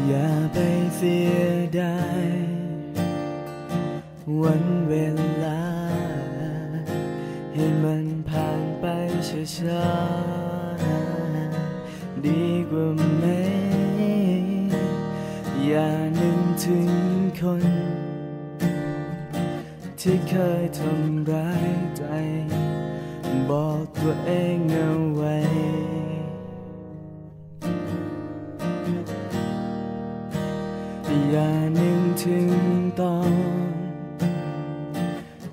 อย่าไปเสียดายวันเวลาให้มันผ่านไปช้าๆดีกว่าไหมอย่านึกถึงคนที่เคยทำร้ายใจบอกตัวเองเอาไว้อย่านึกถึงตอน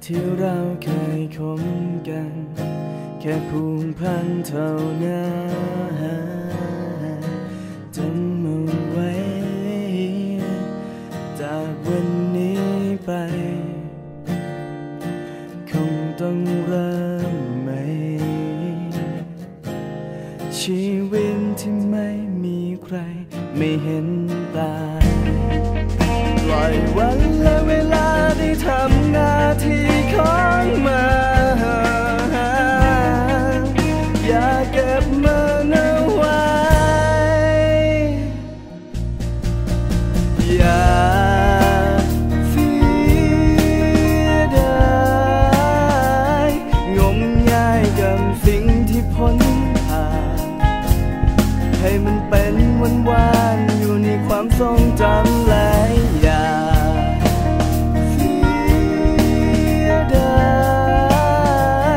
ที่เราเคยคบกันแค่ผูกพันเท่านั้นจำเอาไว้จากวันนี้ไปคงต้องเริ่มใหม่ชีวิตที่ไม่มีใครไม่เห็นตาปล่อยวันและเวลาได้ทำหน้าที่ของมันอย่าเก็บมันเอาไว้อย่าเสียดายงมงายกับสิ่งที่พ้นผ่านให้มันเป็นวันๆอยู่ในความทรงจำและอย่าเสียดา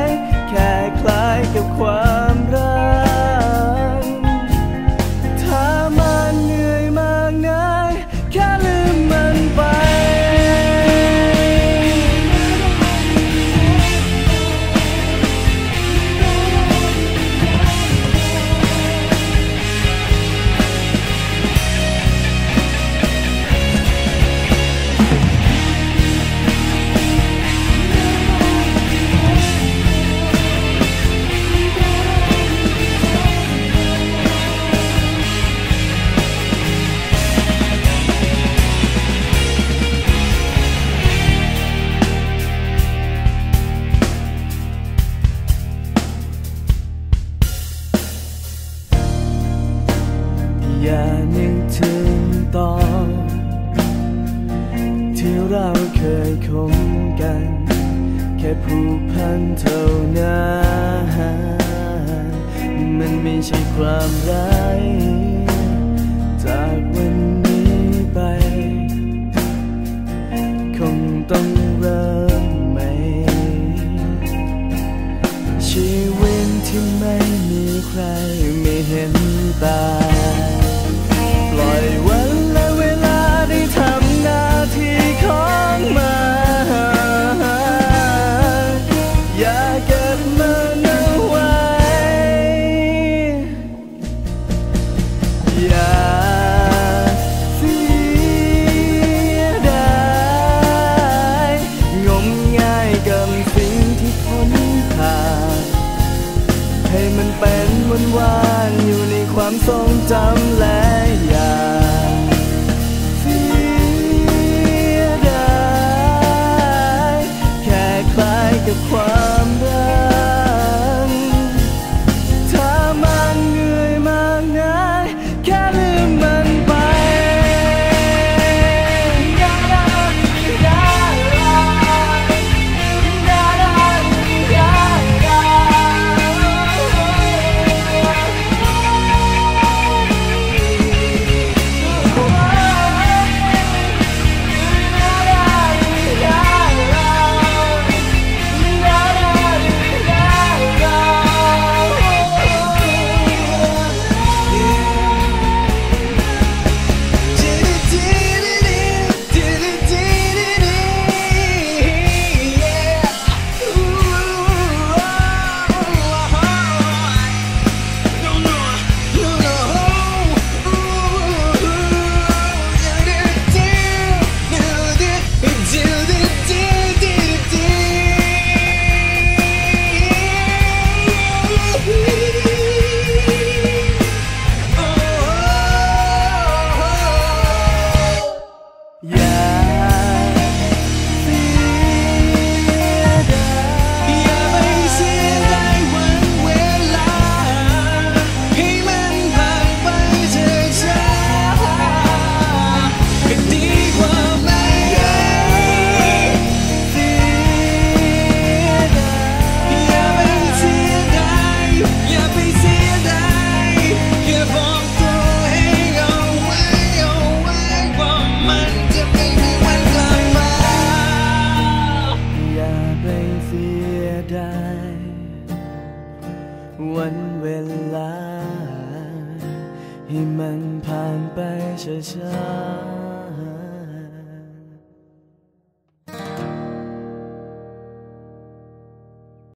ยแค่คล้ายกับความรักถ้ามันเหนื่อยมากนักแค่ลืมมันไปอย่านึกถึงตอนที่เราเคยคบกันแค่ผูกพันเท่านั้นมันไม่ใช่ความรักจากวันนี้ไปคงต้องเริ่มใหม่ชีวิตที่ไม่มีใครไม่เห็นตาปล่อยวันและเวลาได้ทำหน้าที่ของมันอย่าเก็บมันเอาไว้อย่าเสียดายงมงายกับสิ่งที่พ้นผ่านให้มันเป็นวันๆอยู่ในความทรงจำและอย่าเสียดายแค่คล้ายกับความรักถ้ามันเหนื่อยมากนักแค่ลืมมันไป วันเวลาให้มันผ่านไปช้าๆ